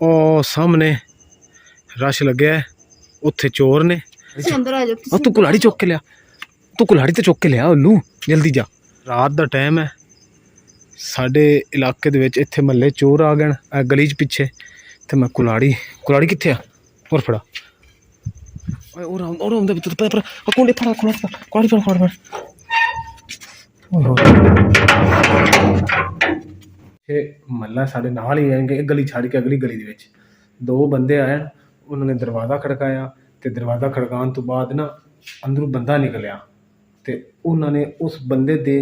ਉਹ ਸਾਹਮਣੇ ਰਸ਼ ਲੱਗਿਆ, ਉੱਥੇ ਚੋਰ ਨੇ। ਤੂੰ ਕੁਲਾੜੀ ਚੁੱਕ ਕੇ ਲਿਆ, ਤੂੰ ਕੁਲਾੜੀ ਤੇ ਚੁੱਕ ਕੇ ਲਿਆ ਉੱਲੂ, ਜਲਦੀ ਜਾ। ਰਾਤ ਦਾ ਟਾਈਮ ਹੈ, ਸਾਡੇ ਇਲਾਕੇ ਦੇ ਵਿੱਚ ਇੱਥੇ ਮਹੱਲੇ ਚੋਰ ਆ ਗਏ ਗਲੀ 'ਚ ਪਿੱਛੇ, ਤੇ ਮੈਂ ਕੁਲਾੜੀ ਕਿੱਥੇ ਆ? ਹੋਰ ਫੜਾ और आंदा भी पर कोंडे फड़ा कोड़ी फड़ महला साढ़े नाल ही आएंगे। गली छड़ के अगली गली दे दो बंदे आए, उन्होंने दरवाज़ा खड़काया, तो दरवाज़ा खड़काने तो बाद ना अंदरों बंदा निकलिया, तो उन्होंने उस बंदे दे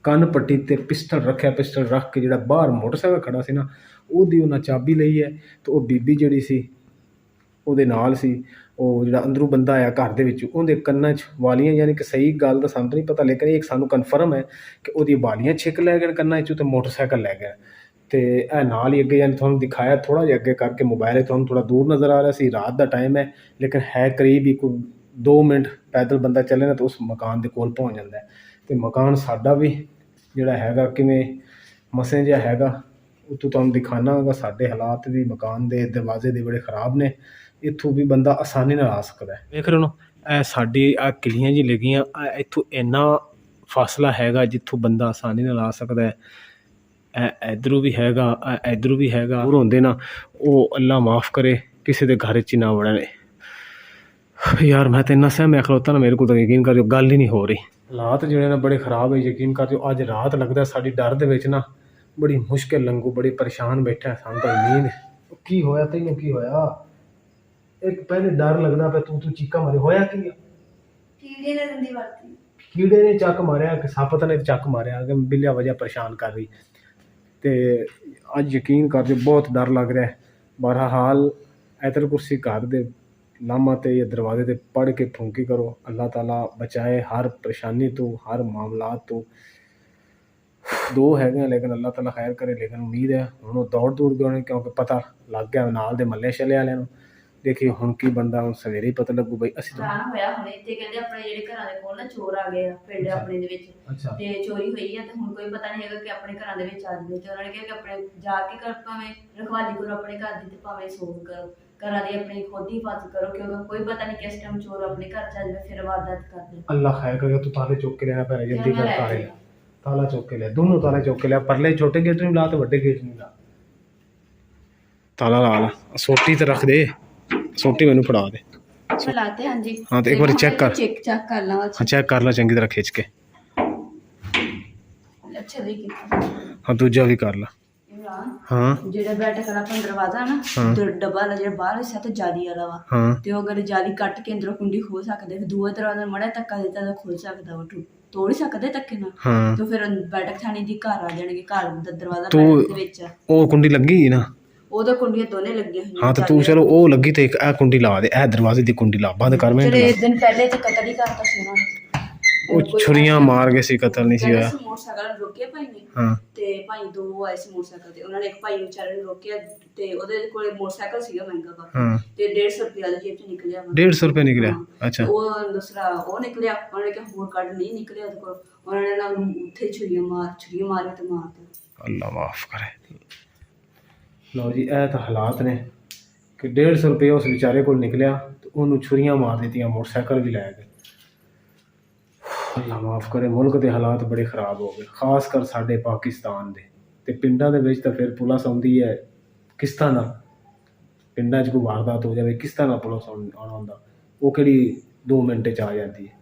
कन्न पट्टी ते पिस्टल रखा, पिस्टल रख के जो बाहर मोटरसाइकिल खड़ा सी ना, ਉਹਦੀ ਉਹਨਾਂ ਚਾਬੀ ਲਈ ਹੈ, ਤੇ ਉਹ ਬੀਬੀ ਜਿਹੜੀ ਸੀ ਉਹਦੇ ਨਾਲ ਸੀ। ਉਹ ਜਿਹੜਾ ਅੰਦਰੋਂ ਬੰਦਾ ਆਇਆ ਘਰ ਦੇ ਵਿੱਚ, ਉਹਦੇ ਕੰਨਾਂ 'ਚ ਵਾਲੀਆਂ, ਯਾਨੀ ਕਿ ਸਹੀ ਗੱਲ ਦਾ ਸਾਨੂੰ ਨਹੀਂ ਪਤਾ, ਲੇਕਿਨ ਇਹ ਸਾਨੂੰ ਕਨਫਰਮ ਹੈ ਕਿ ਉਹਦੀ ਵਾਲੀਆਂ ਛਿੱਕ ਲੈ ਗਏ ਕੰਨਾਂ 'ਚੋਂ, ਤੇ ਮੋਟਰਸਾਈਕਲ ਲੈ ਗਏ। ਤੇ ਇਹ ਨਾਲ ਹੀ ਅੱਗੇ, ਯਾਨੀ ਤੁਹਾਨੂੰ ਦਿਖਾਇਆ ਥੋੜ੍ਹਾ ਜਿਹਾ ਅੱਗੇ ਕਰਕੇ ਮੋਬਾਈਲ, ਤੁਹਾਨੂੰ ਥੋੜ੍ਹਾ ਦੂਰ ਨਜ਼ਰ ਆ ਰਿਹਾ ਸੀ। ਰਾਤ ਦਾ ਟਾਈਮ ਹੈ, ਲੇਕਿਨ ਹੈ ਕਰੀਬ ਹੀ ਕੋਈ 2 ਮਿੰਟ ਪੈਦਲ ਬੰਦਾ ਚੱਲੇ ਨਾ ਤਾਂ ਉਸ ਮਕਾਨ ਦੇ ਕੋਲ ਪਹੁੰਚ ਜਾਂਦਾ। ਅਤੇ ਮਕਾਨ ਸਾਡਾ ਵੀ ਜਿਹੜਾ ਹੈਗਾ ਕਿਵੇਂ ਮਸੇ ਜਿਹਾ ਹੈਗਾ, ਉੱਥੋਂ ਤੁਹਾਨੂੰ ਦਿਖਾਉਣਾ ਹੋਗਾ। ਸਾਡੇ ਹਾਲਾਤ ਵੀ ਮਕਾਨ ਦੇ ਦਰਵਾਜ਼ੇ ਦੇ ਬੜੇ ਖ਼ਰਾਬ ਨੇ, ਇੱਥੋਂ ਵੀ ਬੰਦਾ ਆਸਾਨੀ ਨਾਲ ਆ ਸਕਦਾ। ਵੇਖ ਰਹੇ ਹੋ ਇਹ ਸਾਡੀ ਆ ਕਿਲੀਆਂ ਜੀ ਲੱਗੀਆਂ, ਇੱਥੋਂ ਇੰਨਾ ਫਾਸਲਾ ਹੈਗਾ ਜਿੱਥੋਂ ਬੰਦਾ ਆਸਾਨੀ ਨਾਲ ਆ ਸਕਦਾ ਹੈ। ਇੱਧਰੋਂ ਵੀ ਹੈਗਾ, ਇੱਧਰੋਂ ਵੀ ਹੈਗਾ। ਦੂਰ ਹੁੰਦੇ ਨਾ, ਉਹ ਅੱਲਾ ਮਾफ़ ਕਰੇ ਕਿਸੇ ਦੇ ਘਰ 'ਚ ਨਾ ਵੜਨ। ਯਾਰ ਮੈਂ ਤਾਂ ਇੰਨਾ ਸਹਿਮਿਆ ਖਲੋਤਾ ਨਾ, ਮੇਰੇ ਕੋਲ ਤਾਂ ਯਕੀਨ ਕਰ ਜੋ ਗੱਲ ਹੀ ਨਹੀਂ ਹੋ ਰਹੀ। ਹਾਲਾਤ ਜਿਹੜੇ ਨਾ ਬੜੇ ਖ਼ਰਾਬ ਹੈ, ਯਕੀਨ ਕਰ ਜੋ। ਅੱਜ ਰਾਤ ਲੱਗਦਾ ਸਾਡੀ ਡਰ ਦੇ ਵਿੱਚ ਨਾ ਬੜੀ ਮੁਸ਼ਕਿਲ ਲੰਘੂ, ਬੜੀ ਪਰੇਸ਼ਾਨ ਬੈਠਾ। ਸਾਨੂੰ ਤਾਂ ਨੀਂਦ ਕੀ ਹੋਇਆ, ਤੈਨੂੰ ਕੀ ਹੋਇਆ? ਇੱਕ ਪਹਿਲੇ ਡਰ ਲੱਗਦਾ ਪਿਆ, ਤੂੰ ਚੀਕਾਂ ਮਾਰੇ, ਹੋਇਆ ਕੀ ਆ? ਕੀੜੇ ਨੇ ਦੰਦੀ ਵਰਤੀ, ਕੀੜੇ ਨੇ ਚੱਕ ਮਾਰਿਆ ਕਿ ਸੱਪ ਨੇ ਚੱਕ ਮਾਰਿਆ ਕਿ ਬਿੱਲਿਆ ਵਜ੍ਹਾ ਪਰੇਸ਼ਾਨ ਕਰ ਰਹੀ। ਤੇ ਅੱਜ ਯਕੀਨ ਕਰ ਜੋ ਬਹੁਤ ਡਰ ਲੱਗ ਰਿਹਾ। ਬਹਰਹਾਲ ਐਤਲ ਕੁਰਸੀ ਘਰ ਦੇ ਲਾਮਾ ਤੇ ਜਾਂ ਦਰਵਾਜ਼ੇ ਤੇ ਪੜ੍ਹ ਕੇ ਫੂੰਕੀ ਕਰੋ, ਅੱਲਾਹ ਤਾਲਾ ਬਚਾਏ ਹਰ ਪਰੇਸ਼ਾਨੀ ਤੋਂ, ਹਰ ਮਾਮਲਾਤ ਤੋਂ। 2 ਹੈਗੇ ਲੇਕਿਨ ਅੱਲਾਹ ਤਾਲਾ ਖੈਰ ਕਰੇ। ਲੇਕਿਨ ਉਮੀਦ ਹੈ ਹੁਣ ਉਹ ਦੌੜ ਗਏ ਹੋਣੇ, ਕਿਉਂਕਿ ਪਤਾ ਲੱਗ ਗਿਆ ਨਾਲ ਦੇ ਮਹੱਲੇ ਛੱਲੇ ਵਾਲਿਆਂ ਨੂੰ। ਦੇਖੀਏ ਹੁਣ ਕੀ ਬਣਦਾ, ਹੁਣ ਸਵੇਰੇ ਹੀ ਪਤਾ ਲੱਗੂ। ਬਈ ਅਸੀਂ ਤਾਂ ਹੋਇਆ ਹੁਣੇ ਤੇ ਕਹਿੰਦੇ ਆਪਣੇ ਜਿਹੜੇ ਘਰਾਂ ਦੇ ਕੋਲ ਨਾ ਚੋਰ ਆ ਗਏ ਆ ਪਿੰਡ ਆਪਣੇ ਦੇ ਵਿੱਚ, ਤੇ ਚੋਰੀ ਹੋਈ ਆ, ਤੇ ਹੁਣ ਕੋਈ ਪਤਾ ਨਹੀਂ ਹੈਗਾ ਕਿ ਆਪਣੇ ਘਰਾਂ ਦੇ ਵਿੱਚ ਆ ਜਾਵੇ। ਤੇ ਉਹਨਾਂ ਨੇ ਕਿਹਾ ਕਿ ਆਪਣੇ ਜਾ ਕੇ ਘਰ ਭਾਵੇਂ ਰਖਵਾਲੀ ਕਰੋ ਆਪਣੇ ਘਰ ਦੀ, ਤੇ ਭਾਵੇਂ ਸੋਚ ਕਰੋ ਘਰਾਂ ਦੀ, ਆਪਣੀ ਖੁਦ ਹੀ ਹਿਫਾਜ਼ਤ ਕਰੋ, ਕਿਉਂਕਿ ਕੋਈ ਪਤਾ ਨਹੀਂ ਕਿਸ ਟਾਈਮ ਚੋਰ ਆਪਣੇ ਘਰ ਚ ਆ ਜਾਵੇ, ਫਿਰ ਵਾਰਦਾਤ ਕਰ ਦੇ। ਅੱਲਾਹ ਖੈਰ ਕਰੇ। ਤੂੰ ਤਾਲੇ ਚੁੱਕ ਕੇ ਲੈਣਾ ਪੈਣਾ, ਜਲਦੀ ਕਰ ਤਾਲੇ, ਤਾਲਾ ਚੁੱਕ ਕੇ ਲਿਆ, ਦੋਨੋਂ ਤਾਲੇ ਚੁੱਕ ਕੇ ਲਿਆ। ਪਰਲੇ ਛੋਟੇ ਗੇਟ ਨੂੰ ਲਾ ਤੇ ਵੱਡੇ ਗੇਟ ਨੂੰ ਲਾ, ਤਾਲਾ ਲਾ ਲਾ। ਸੋਟੀ ਤੇ ਰੱਖ ਦੇ, ਸੋਟੀ ਮੈਨੂੰ ਫੜਾ ਦੇ। ਲਾਤੇ ਹਾਂਜੀ। ਹਾਂ ਤੇ ਇੱਕ ਵਾਰੀ ਚੈੱਕ ਕਰ, ਚੈੱਕ ਕਰ ਲਾ। ਹਾਂ ਚੈੱਕ ਕਰ ਲੈ ਚੰਗੀ ਤਰ੍ਹਾਂ ਖਿੱਚ ਕੇ। ਅੱਛਾ ਜੀ ਕੀਤਾ। ਹਾਂ ਦੂਜਾ ਵੀ ਕਰ ਲਾ। ਹਾਂ ਜਿਹੜਾ ਬੈਠ ਕਰ ਆਪਣਾ ਦਰਵਾਜ਼ਾ ਨਾ, ਡੱਬਾ ਵਾਲਾ ਜਿਹੜਾ ਬਾਹਰ ਹਿੱਸਾ ਤੇ ਜਾਲੀ ਵਾਲਾ ਵਾ, ਤੇ ਉਹ ਅਗਰ ਜਾਲੀ ਕੱਟ ਕੇ ਅੰਦਰੋਂ ਕੁੰਡੀ ਖੋਲ ਸਕਦੇ, ਫਿਰ ਦੂਏ ਦਰਵਾਜ਼ੇ ਮੜਾ ਧੱਕਾ ਦਿੱਤਾ ਤਾਂ ਖੋਲ ਸਕਦਾ, ਉਹ ਤੋੜ ਹੀ ਸਕਦੇ ਧੱਕੇ ਨਾਲ। ਤੇ ਫਿਰ ਬੈਠਕ ਥਾਣੀ ਦੀ ਘਰ ਆ ਜਾਣਗੇ, ਘਰ ਦਾ ਦਰਵਾਜ਼ਾ ਬੈਠਕ ਦੇ ਵਿੱਚ। ਉਹ ਕੁੰਡੀ ਲੱਗੀ ਨਾ, ਉਹਦਾ ਕੁੰਡੀਆਂ ਦੋਨੇ ਲੱਗੀਆਂ ਹੋਈਆਂ। ਹਾਂ ਤੇ ਤੂੰ ਚਲੋ ਉਹ ਲੱਗੀ ਤੇ ਇੱਕ ਇਹ ਕੁੰਡੀ ਲਾ ਦੇ, ਇਹ ਦਰਵਾਜ਼ੇ ਦੀ ਕੁੰਡੀ ਲਾ, ਬੰਦ ਕਰ। ਮੈਂ ਜਿਹੜੇ ਦਿਨ ਪਹਿਲੇ ਤੇ ਕਤਲ ਹੀ ਕਰਤਾ ਸੀ ਉਹਨਾਂ ਨੇ, ਉਹ ਛੁਰੀਆਂ ਮਾਰ ਗਏ ਸੀ, ਕਤਲ ਨਹੀਂ ਸੀ ਹੋਇਆ। ਮੋਟਰਸਾਈਕਲ ਰੋਕਿਆ ਭਾਈ ਨੇ, ਤੇ ਭਾਈ 2 ਆਏ ਸੀ ਮੋਟਰਸਾਈਕਲ ਤੇ, ਉਹਨਾਂ ਨੇ ਇੱਕ ਭਾਈ ਵਿਚਾਰੇ ਨੂੰ ਰੋਕਿਆ, ਤੇ ਉਹਦੇ ਕੋਲੇ ਮੋਟਰਸਾਈਕਲ ਸੀਗਾ ਮਹਿੰਗਾ ਵਾ, ਤੇ 150 ਰੁਪਏ ਦਾ ਜੇਬ ਚ ਨਿਕਲਿਆ। 150 ਰੁਪਏ ਨਿਕਲਿਆ? ਅੱਛਾ। ਉਹ ਦੂਸਰਾ ਉਹ ਨਿਕਲਿਆ, ਉਹਨਾਂ ਨੇ ਕਿਹਾ ਹੋਰ ਕੱਢ, ਨਹੀਂ ਨਿਕਲਿਆ ਉਹਦੇ ਕੋਲ। ਉਹਨਾਂ ਨੇ ਨਾ ਉੱਥੇ ਛੁਰੀਆਂ ਮਾਰੇ ਤੇ ਮਾਰ ਦਿੱਤਾ। ਅੱਲਾ ਮਾਫ ਕਰੇ। ਲਓ ਜੀ ਇਹ ਤਾਂ ਹਾਲਾਤ ਨੇ ਕਿ 150 ਰੁਪਏ ਉਸ ਵਿਚਾਰੇ ਕੋਲ ਨਿਕਲਿਆ ਤੇ ਉਹਨੂੰ ਛੁਰੀਆਂ ਮਾਰ ਦਿੱਤੀਆਂ, ਮੋਟਰਸਾਈਕਲ ਵੀ ਲੈ ਗਏ। ਅੱਲਾ ਮਾਫ ਕਰੇ। ਮੁਲਕ ਦੇ ਹਾਲਾਤ ਬੜੇ ਖ਼ਰਾਬ ਹੋ ਗਏ, ਖਾਸ ਕਰ ਸਾਡੇ ਪਾਕਿਸਤਾਨ ਦੇ। ਤੇ ਪਿੰਡਾਂ ਦੇ ਵਿੱਚ ਤਾਂ ਫਿਰ ਪੁਲਿਸ ਆਉਂਦੀ ਹੈ ਕਿਸ ਤਰ੍ਹਾਂ ਨਾਲ, ਪਿੰਡਾਂ 'ਚ ਕੋਈ ਵਾਰਦਾਤ ਹੋ ਜਾਵੇ ਕਿਸ ਤਰ੍ਹਾਂ ਨਾਲ ਪੁਲਿਸ ਆਉਣਾ ਹੁੰਦਾ, ਉਹ ਕਿਹੜੀ 2 ਮਿੰਟ 'ਚ ਆ ਜਾਂਦੀ ਹੈ।